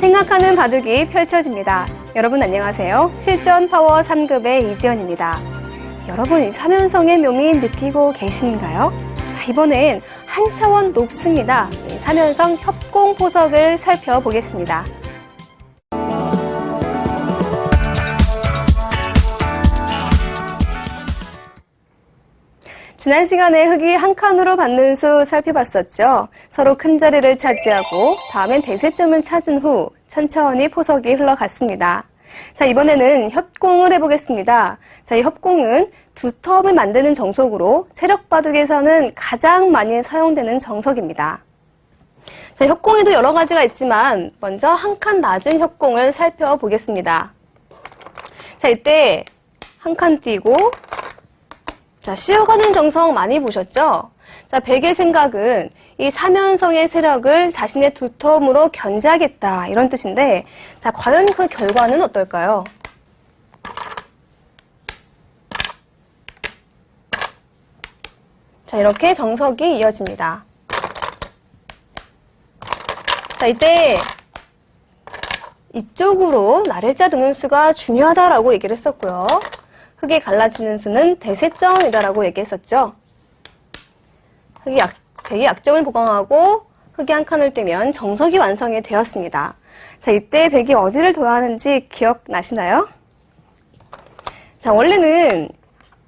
생각하는 바둑이 펼쳐집니다. 여러분 안녕하세요. 실전 파워 3급의 이지연입니다. 여러분, 이 삼연성의 묘미 느끼고 계신가요? 자, 이번엔 한 차원 높습니다. 이 삼연성 협공포석을 살펴보겠습니다. 지난 시간에 흙이 한 칸으로 받는 수 살펴봤었죠. 서로 큰 자리를 차지하고 다음엔 대세점을 찾은 후 천천히 포석이 흘러갔습니다. 자, 이번에는 협공을 해보겠습니다. 자, 이 협공은 두 텀을 만드는 정석으로 세력바둑에서는 가장 많이 사용되는 정석입니다. 자, 협공에도 여러 가지가 있지만 먼저 한 칸 낮은 협공을 살펴보겠습니다. 자, 이때 한 칸 띄고 자, 쉬어가는 정석 많이 보셨죠? 자, 백의 생각은 이 삼연성의 세력을 자신의 두 텀으로 견제하겠다, 이런 뜻인데, 자, 과연 그 결과는 어떨까요? 자, 이렇게 정석이 이어집니다. 자, 이때 이쪽으로 나를자 두는 수가 중요하다라고 얘기를 했었고요. 흙이 갈라지는 수는 대세점이다라고 얘기했었죠. 백이 약점을 보강하고 흙이 한 칸을 떼면 정석이 완성이 되었습니다. 자, 이때 백이 어디를 둬야 하는지 기억나시나요? 자, 원래는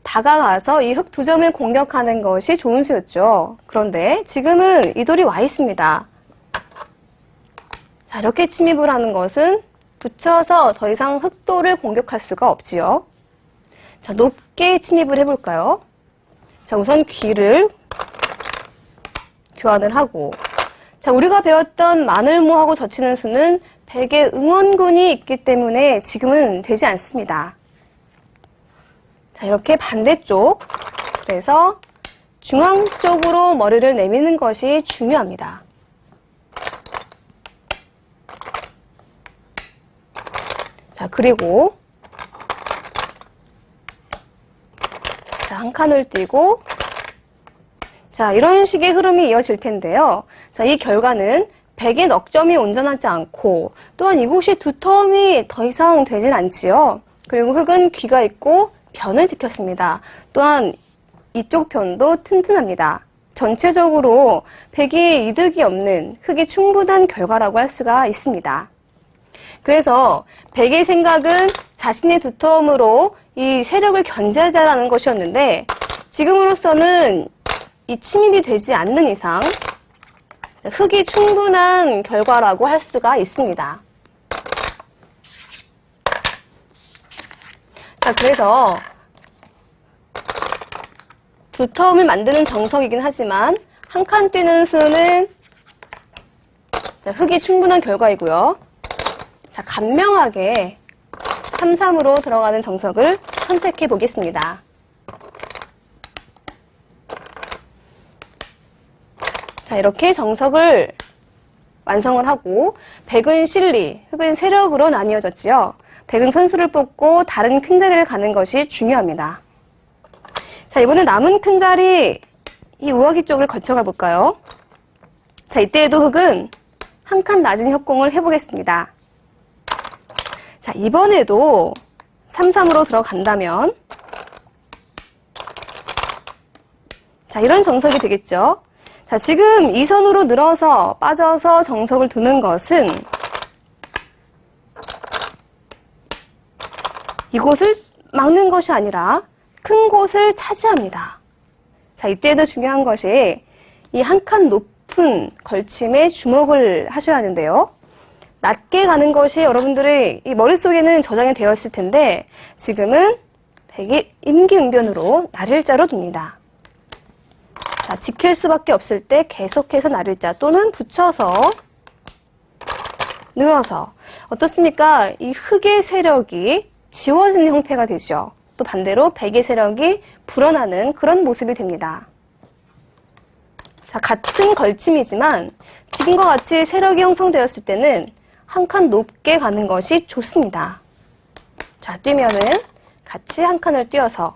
다가가서 이 흙 두 점을 공격하는 것이 좋은 수였죠. 그런데 지금은 이 돌이 와 있습니다. 자, 이렇게 침입을 하는 것은 붙여서 더 이상 흙돌을 공격할 수가 없지요. 자, 높게 침입을 해볼까요? 자, 우선 귀를 교환을 하고, 자, 우리가 배웠던 마늘모하고 젖히는 수는 백의 응원군이 있기 때문에 지금은 되지 않습니다. 자, 이렇게 반대쪽, 그래서 중앙 쪽으로 머리를 내미는 것이 중요합니다. 자, 그리고 한 칸을 띄고, 자, 이런 식의 흐름이 이어질 텐데요. 자, 이 결과는 백의 넉점이 온전하지 않고, 또한 이곳이 두 텀이 더 이상 되질 않지요. 그리고 흙은 귀가 있고 변을 지켰습니다. 또한 이쪽 편도 튼튼합니다. 전체적으로 백이 이득이 없는 흙이 충분한 결과라고 할 수가 있습니다. 그래서 백의 생각은 자신의 두 텀으로 이 세력을 견제하자라는 것이었는데, 지금으로서는 이 침입이 되지 않는 이상 흙이 충분한 결과라고 할 수가 있습니다. 자, 그래서 두 텀을 만드는 정석이긴 하지만 한 칸 뛰는 수는 흙이 충분한 결과이고요. 자, 간명하게 3-3으로 들어가는 정석을 선택해 보겠습니다. 자, 이렇게 정석을 완성을 하고, 백은 실리, 흙은 세력으로 나뉘어졌지요. 백은 선수를 뽑고 다른 큰 자리를 가는 것이 중요합니다. 자, 이번에 남은 큰 자리, 이 우아기 쪽을 거쳐가 볼까요? 자, 이때에도 흙은 한 칸 낮은 협공을 해보겠습니다. 자, 이번에도 3-3으로 들어간다면, 자, 이런 정석이 되겠죠. 자, 지금 이 선으로 늘어서 빠져서 정석을 두는 것은 이곳을 막는 것이 아니라 큰 곳을 차지합니다. 자, 이때에도 중요한 것이 이 한 칸 높은 걸침에 주목을 하셔야 하는데요. 낮게 가는 것이 여러분들의 이 머릿속에는 저장이 되어 있을 텐데, 지금은 백이 임기응변으로 나를자로 둡니다. 자, 지킬 수밖에 없을 때 계속해서 나를자 또는 붙여서 늘어서, 어떻습니까? 이 흙의 세력이 지워지는 형태가 되죠. 또 반대로 백의 세력이 불어나는 그런 모습이 됩니다. 자, 같은 걸침이지만 지금과 같이 세력이 형성되었을 때는 한 칸 높게 가는 것이 좋습니다. 자, 뛰면은 같이 한 칸을 띄어서,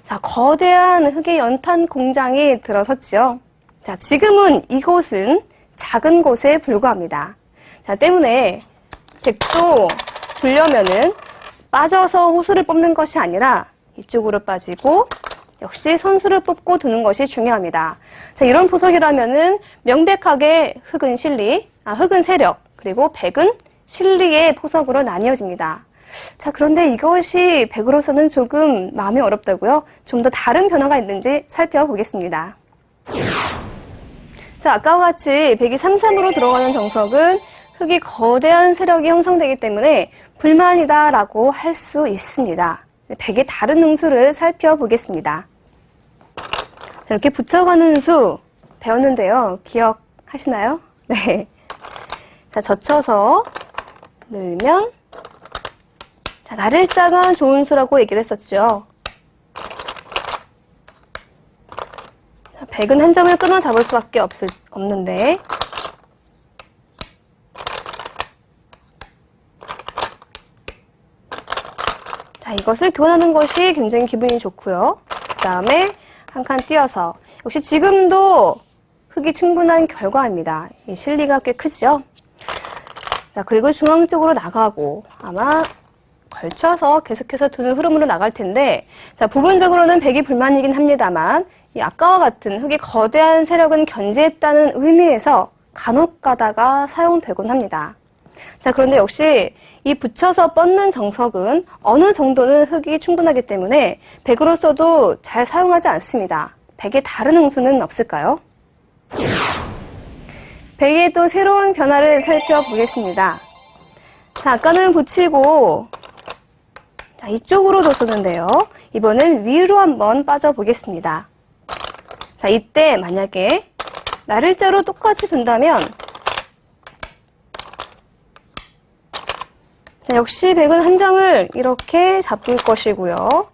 자, 거대한 흙의 연탄 공장이 들어섰지요. 자, 지금은 이곳은 작은 곳에 불과합니다. 자, 때문에 백도 두려면은 빠져서 호수를 뽑는 것이 아니라 이쪽으로 빠지고 역시 선수를 뽑고 두는 것이 중요합니다. 자, 이런 포석이라면은 명백하게 흑은 세력, 그리고 백은 실리의 포석으로 나뉘어집니다. 자, 그런데 이것이 백으로서는 조금 마음이 어렵다고요? 좀 더 다른 변화가 있는지 살펴보겠습니다. 자, 아까와 같이 백이 3-3으로 들어가는 정석은 흑이 거대한 세력이 형성되기 때문에 불만이다라고 할 수 있습니다. 백의 다른 응수를 살펴보겠습니다. 자, 이렇게 붙여가는 수 배웠는데요. 기억하시나요? 네. 자, 젖혀서 늘면, 자, 나를자가 좋은 수라고 얘기를 했었죠. 자, 백은 한 점을 끊어 잡을 수밖에 없는데, 자, 이것을 교환하는 것이 굉장히 기분이 좋고요. 그 다음에 한 칸 띄어서, 역시 지금도 흑이 충분한 결과입니다. 이 실리가 꽤 크죠? 자, 그리고 중앙 쪽으로 나가고 아마 걸쳐서 계속해서 두는 흐름으로 나갈 텐데, 자, 부분적으로는 백이 불만이긴 합니다만 이 아까와 같은 흑의 거대한 세력은 견제했다는 의미에서 간혹 가다가 사용되곤 합니다. 자, 그런데 역시 이 붙여서 뻗는 정석은 어느 정도는 흑이 충분하기 때문에 백으로서도 잘 사용하지 않습니다. 백의 다른 응수는 없을까요? 백의 또 새로운 변화를 살펴보겠습니다. 자, 아까는 붙이고, 자, 이쪽으로 뒀었는데요. 이번엔 위로 한번 빠져보겠습니다. 자, 이때 만약에 나를자로 똑같이 둔다면, 자, 역시 백은 한 점을 이렇게 잡을 것이고요.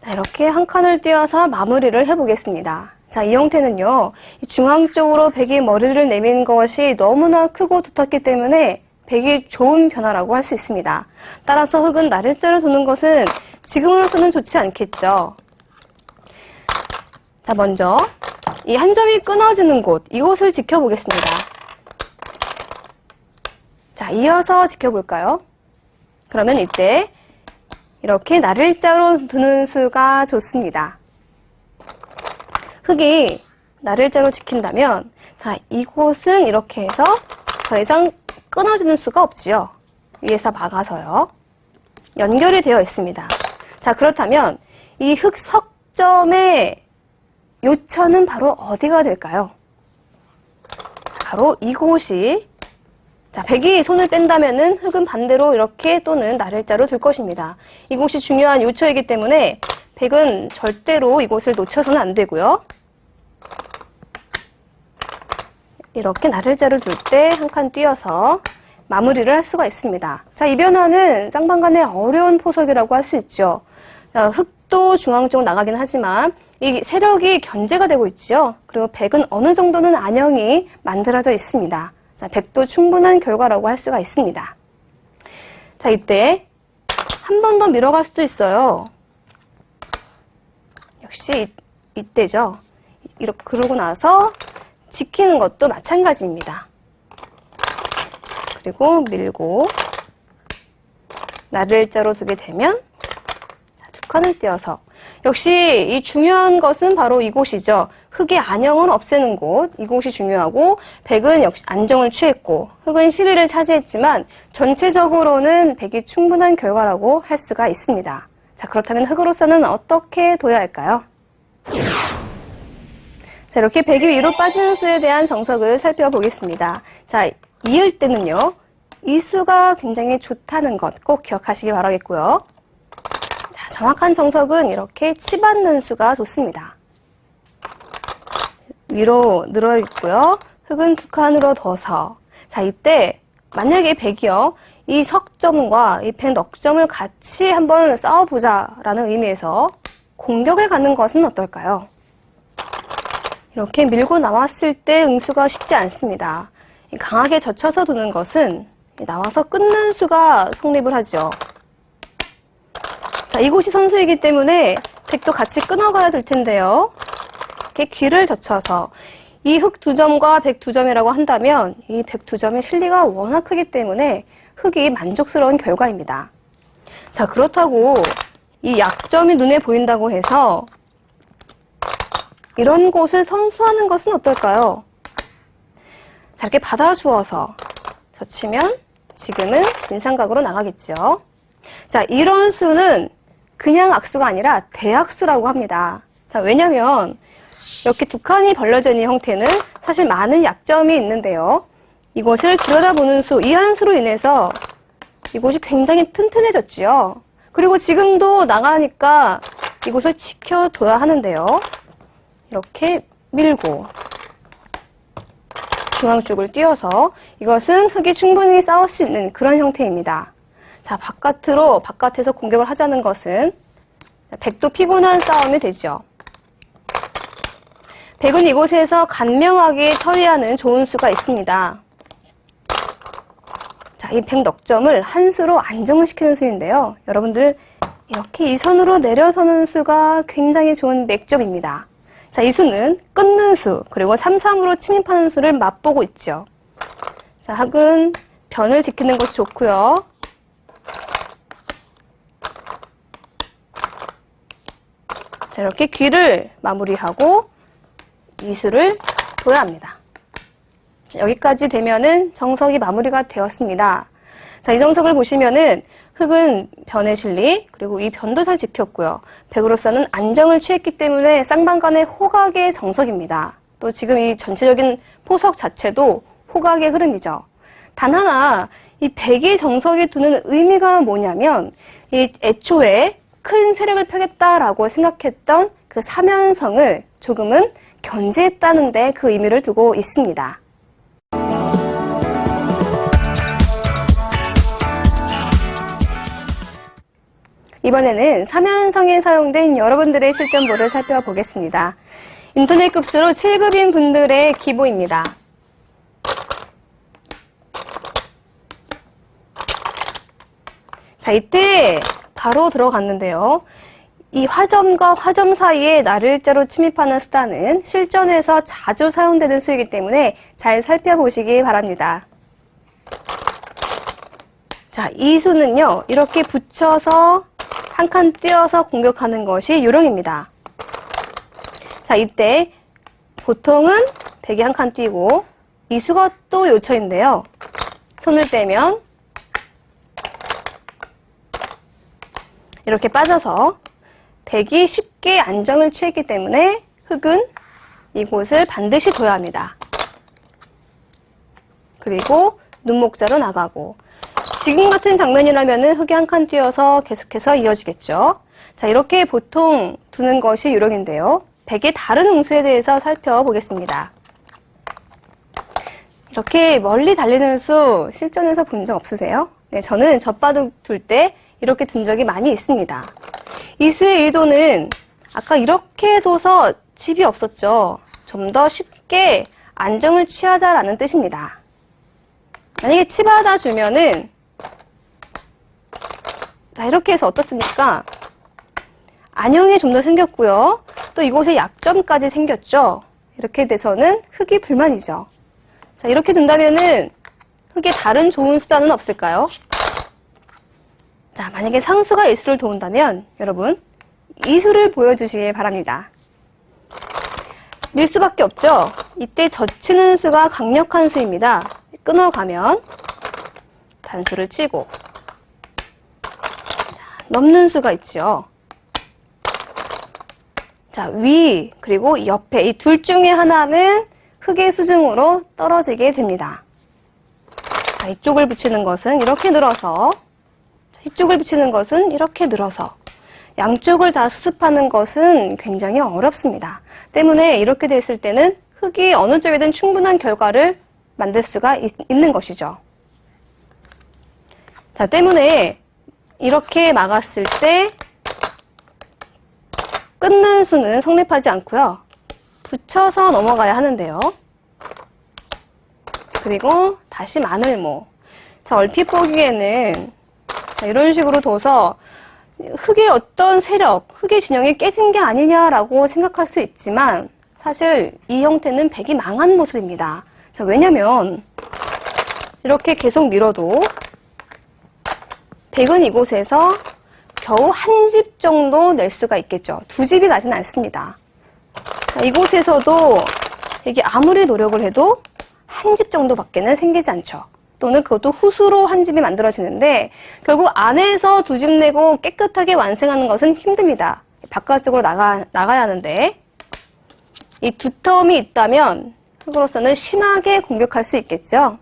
자, 이렇게 한 칸을 띄어서 마무리를 해보겠습니다. 자, 이 형태는요, 중앙 쪽으로 백이 머리를 내민 것이 너무나 크고 두텁기 때문에 백이 좋은 변화라고 할 수 있습니다. 따라서 흑은 나를자로 두는 것은 지금으로서는 좋지 않겠죠. 자, 먼저 이 한 점이 끊어지는 곳, 이곳을 지켜보겠습니다. 자, 이어서 지켜볼까요? 그러면 이때 이렇게 나를자로 두는 수가 좋습니다. 흑이 나를자로 지킨다면, 자, 이곳은 이렇게 해서 더 이상 끊어지는 수가 없지요. 위에서 막아서요. 연결이 되어 있습니다. 자, 그렇다면 이 흑 석점의 요처는 바로 어디가 될까요? 바로 이곳이, 자, 백이 손을 뺀다면은 흑은 반대로 이렇게 또는 나를자로 둘 것입니다. 이곳이 중요한 요처이기 때문에 백은 절대로 이곳을 놓쳐서는 안 되고요. 이렇게 나를자로 둘 때 한 칸 띄어서 마무리를 할 수가 있습니다. 자, 이 변화는 쌍방간의 어려운 포석이라고 할 수 있죠. 자, 흑도 중앙 쪽으로 나가긴 하지만 이 세력이 견제가 되고 있죠. 그리고 백은 어느 정도는 안형이 만들어져 있습니다. 자, 백도 충분한 결과라고 할 수가 있습니다. 자, 이때 한 번 더 밀어갈 수도 있어요. 역시 이때죠. 이렇게 그러고 나서 지키는 것도 마찬가지입니다. 그리고 밀고 나를자로 두게 되면 두 칸을 띄어서, 역시 이 중요한 것은 바로 이곳이죠. 흑의 안형을 없애는 곳, 이곳이 중요하고, 백은 역시 안정을 취했고 흑은 실리를 차지했지만 전체적으로는 백이 충분한 결과라고 할 수가 있습니다. 자, 그렇다면 흑으로서는 어떻게 둬야 할까요? 자, 이렇게 백이 위로 빠지는 수에 대한 정석을 살펴보겠습니다. 자, 이을 때는요, 이 수가 굉장히 좋다는 것 꼭 기억하시기 바라겠고요. 자, 정확한 정석은 이렇게 치받는 수가 좋습니다. 위로 늘어 있고요. 흑은 두 칸으로 둬서, 자, 이때 만약에 백이요, 이 석점과 이 백 넉점을 같이 한번 싸워보자라는 의미에서 공격을 가는 것은 어떨까요? 이렇게 밀고 나왔을 때 응수가 쉽지 않습니다. 강하게 젖혀서 두는 것은 나와서 끊는 수가 성립을 하죠. 자, 이곳이 선수이기 때문에 백도 같이 끊어가야 될 텐데요. 이렇게 귀를 젖혀서 이 흙 2점과 100 2점이라고 한다면 이 100 2점의 실리가 워낙 크기 때문에 흙이 만족스러운 결과입니다. 자, 그렇다고 이 약점이 눈에 보인다고 해서 이런 곳을 선수하는 것은 어떨까요? 자, 이렇게 받아주어서 젖히면 지금은 인삼각으로 나가겠죠. 자, 이런 수는 그냥 악수가 아니라 대악수라고 합니다. 자, 왜냐면 이렇게 두 칸이 벌려져 있는 형태는 사실 많은 약점이 있는데요. 이것을 들여다보는 수, 이 한 수로 인해서 이곳이 굉장히 튼튼해졌지요. 그리고 지금도 나가니까 이곳을 지켜둬야 하는데요. 이렇게 밀고 중앙 쪽을 띄어서 이것은 흙이 충분히 싸울 수 있는 그런 형태입니다. 자, 바깥에서 공격을 하자는 것은 백도 피곤한 싸움이 되죠. 백은 이곳에서 간명하게 처리하는 좋은 수가 있습니다. 자, 이 백 넉점을 한 수로 안정을 시키는 수인데요. 여러분들 이렇게 이 선으로 내려서는 수가 굉장히 좋은 맥점입니다. 자, 이 수는 끊는 수, 그리고 3-3으로 침입하는 수를 맛보고 있죠. 자, 흙은 변을 지키는 것이 좋고요. 자, 이렇게 귀를 마무리하고 이 수를 둬야 합니다. 자, 여기까지 되면은 정석이 마무리가 되었습니다. 자, 이 정석을 보시면은 흙은 변의 실리, 그리고 이 변도 잘 지켰고요. 백으로서는 안정을 취했기 때문에 쌍방간의 호각의 정석입니다. 또 지금 이 전체적인 포석 자체도 호각의 흐름이죠. 단 하나, 이 백의 정석이 두는 의미가 뭐냐면, 이 애초에 큰 세력을 펴겠다라고 생각했던 그 사면성을 조금은 견제했다는 데 그 의미를 두고 있습니다. 이번에는 사면성에 사용된 여러분들의 실전보를 살펴보겠습니다. 인터넷 급수로 7급인 분들의 기보입니다. 자, 이때 바로 들어갔는데요. 이 화점과 화점 사이에 날일자로 침입하는 수단은 실전에서 자주 사용되는 수이기 때문에 잘 살펴보시기 바랍니다. 자, 이 수는요, 이렇게 붙여서 한 칸 띄어서 공격하는 것이 요령입니다. 자, 이때 보통은 백이 한 칸 띄고 이 수가 또 요처인데요. 손을 빼면 이렇게 빠져서 백이 쉽게 안정을 취했기 때문에 흙은 이곳을 반드시 둬야 합니다. 그리고 눈목자로 나가고, 지금 같은 장면이라면 흙이 한 칸 띄어서 계속해서 이어지겠죠. 자, 이렇게 보통 두는 것이 요령인데요. 백의 다른 응수에 대해서 살펴보겠습니다. 이렇게 멀리 달리는 수 실전에서 본 적 없으세요? 네, 저는 젖바둑 둘 때 이렇게 둔 적이 많이 있습니다. 이 수의 의도는 아까 이렇게 둬서 집이 없었죠. 좀 더 쉽게 안정을 취하자라는 뜻입니다. 만약에 치받아 주면은, 자, 이렇게 해서 어떻습니까? 안형이 좀 더 생겼고요. 또 이곳에 약점까지 생겼죠. 이렇게 돼서는 흙이 불만이죠. 자, 이렇게 둔다면은 흙에 다른 좋은 수단은 없을까요? 자, 만약에 상수가 이 수를 도운다면 여러분 이 수를 보여주시길 바랍니다. 밀 수밖에 없죠. 이때 젖히는 수가 강력한 수입니다. 끊어가면 단수를 치고 넘는 수가 있죠. 자, 위 그리고 옆에 이 둘 중에 하나는 흙의 수중으로 떨어지게 됩니다. 자, 이쪽을 붙이는 것은 이렇게 늘어서, 이쪽을 붙이는 것은 이렇게 늘어서, 양쪽을 다 수습하는 것은 굉장히 어렵습니다. 때문에 이렇게 됐을 때는 흙이 어느 쪽이든 충분한 결과를 만들 수가 있는 것이죠. 자, 때문에 이렇게 막았을 때 끊는 수는 성립하지 않고요. 붙여서 넘어가야 하는데요. 그리고 다시 마늘모. 자, 얼핏 보기에는 자, 이런 식으로 둬서 흙의 어떤 세력, 흙의 진영이 깨진 게 아니냐라고 생각할 수 있지만 사실 이 형태는 백이 망한 모습입니다. 자, 왜냐면 이렇게 계속 밀어도 백은 이곳에서 겨우 한 집 정도 낼 수가 있겠죠. 두 집이 나진 않습니다. 자, 이곳에서도 이게 아무리 노력을 해도 한 집 정도밖에는 생기지 않죠. 또는 그것도 후수로 한 집이 만들어지는데 결국 안에서 두 집 내고 깨끗하게 완성하는 것은 힘듭니다. 바깥쪽으로 나가야 하는데 이 두텀이 있다면 흙으로서는 심하게 공격할 수 있겠죠.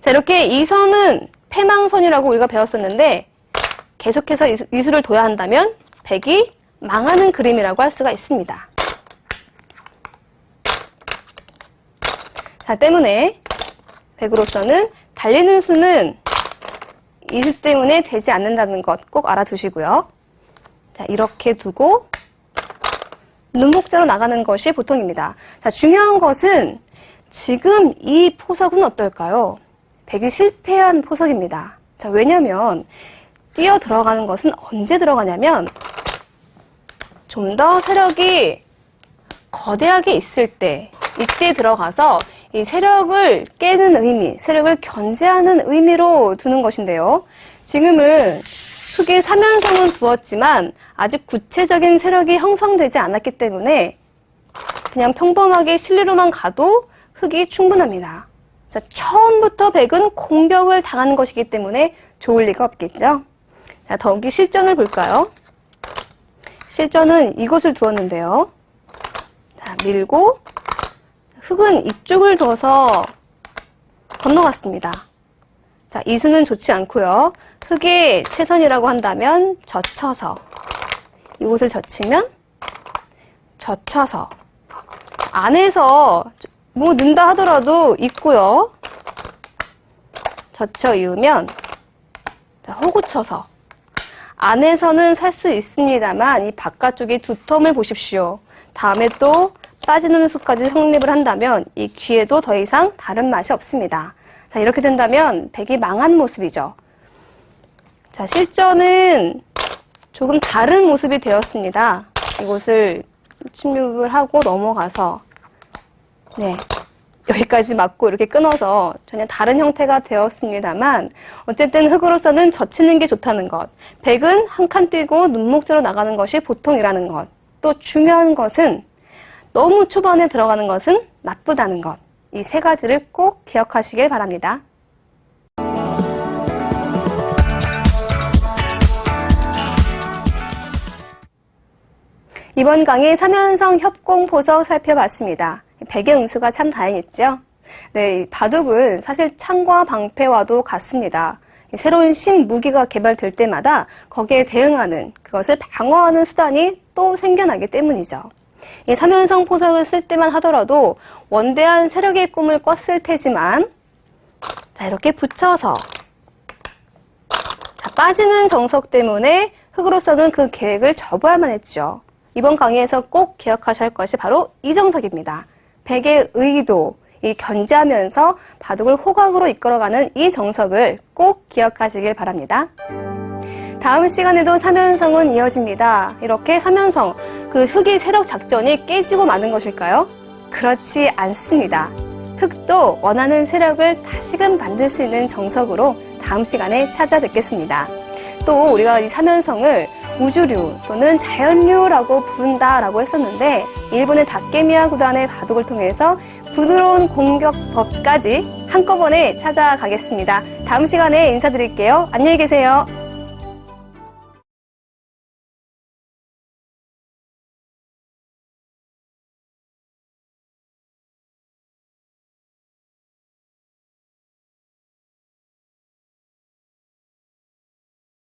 자, 이렇게 이 선은 패망선이라고 우리가 배웠었는데 계속해서 이 수를 둬야 한다면 백이 망하는 그림이라고 할 수가 있습니다. 자, 때문에 백으로서는 달리는 수는 이 수 때문에 되지 않는다는 것 꼭 알아두시고요. 자, 이렇게 두고 눈목자로 나가는 것이 보통입니다. 자, 중요한 것은 지금 이 포석은 어떨까요? 백이 실패한 포석입니다. 자, 왜냐면 뛰어 들어가는 것은 언제 들어가냐면 좀 더 세력이 거대하게 있을 때 이때 들어가서 이 세력을 깨는 의미, 세력을 견제하는 의미로 두는 것인데요. 지금은 흙이 3연성은 두었지만 아직 구체적인 세력이 형성되지 않았기 때문에 그냥 평범하게 실리로만 가도 흙이 충분합니다. 자, 처음부터 백은 공격을 당하는 것이기 때문에 좋을 리가 없겠죠. 자, 더욱이 실전을 볼까요? 실전은 이곳을 두었는데요. 자, 밀고 흙은 이쪽을 둬서 건너갔습니다. 자, 이 수는 좋지 않고요. 흙의 최선이라고 한다면 젖혀서 이곳을 젖히면 젖혀서 안에서 뭐 넣는다 하더라도 있고요. 젖혀 이으면 호구쳐서 안에서는 살 수 있습니다만 이 바깥쪽의 두텀을 보십시오. 다음에 또 빠지는 수까지 성립을 한다면 이 귀에도 더 이상 다른 맛이 없습니다. 자, 이렇게 된다면 백이 망한 모습이죠. 자, 실전은 조금 다른 모습이 되었습니다. 이곳을 침묵을 하고 넘어가서 네, 여기까지 맞고 이렇게 끊어서 전혀 다른 형태가 되었습니다만 어쨌든 흙으로서는 젖히는 게 좋다는 것, 백은 한 칸 뛰고 눈목자로 나가는 것이 보통이라는 것, 또 중요한 것은 너무 초반에 들어가는 것은 나쁘다는 것, 이 세 가지를 꼭 기억하시길 바랍니다. 이번 강의 3연성 협공 포석 살펴봤습니다. 백의 응수가 참 다행했죠? 네, 바둑은 사실 창과 방패와도 같습니다. 새로운 신무기가 개발될 때마다 거기에 대응하는, 그것을 방어하는 수단이 또 생겨나기 때문이죠. 이 3연성 포석을 쓸 때만 하더라도 원대한 세력의 꿈을 꿨을 테지만 자, 이렇게 붙여서 자, 빠지는 정석 때문에 흙으로서는 그 계획을 접어야만 했죠. 이번 강의에서 꼭 기억하셔야 할 것이 바로 이 정석입니다. 백의 의도, 이 견제하면서 바둑을 호각으로 이끌어가는 이 정석을 꼭 기억하시길 바랍니다. 다음 시간에도 3연성은 이어집니다. 이렇게 3연성, 그 흙의 세력 작전이 깨지고 마는 것일까요? 그렇지 않습니다. 흙도 원하는 세력을 다시금 만들 수 있는 정석으로 다음 시간에 찾아뵙겠습니다. 또 우리가 이 3연성을 우주류 또는 자연류라고 부른다라고 했었는데 일본의 다케미야 구단의 바둑을 통해서 부드러운 공격법까지 한꺼번에 찾아가겠습니다. 다음 시간에 인사드릴게요. 안녕히 계세요.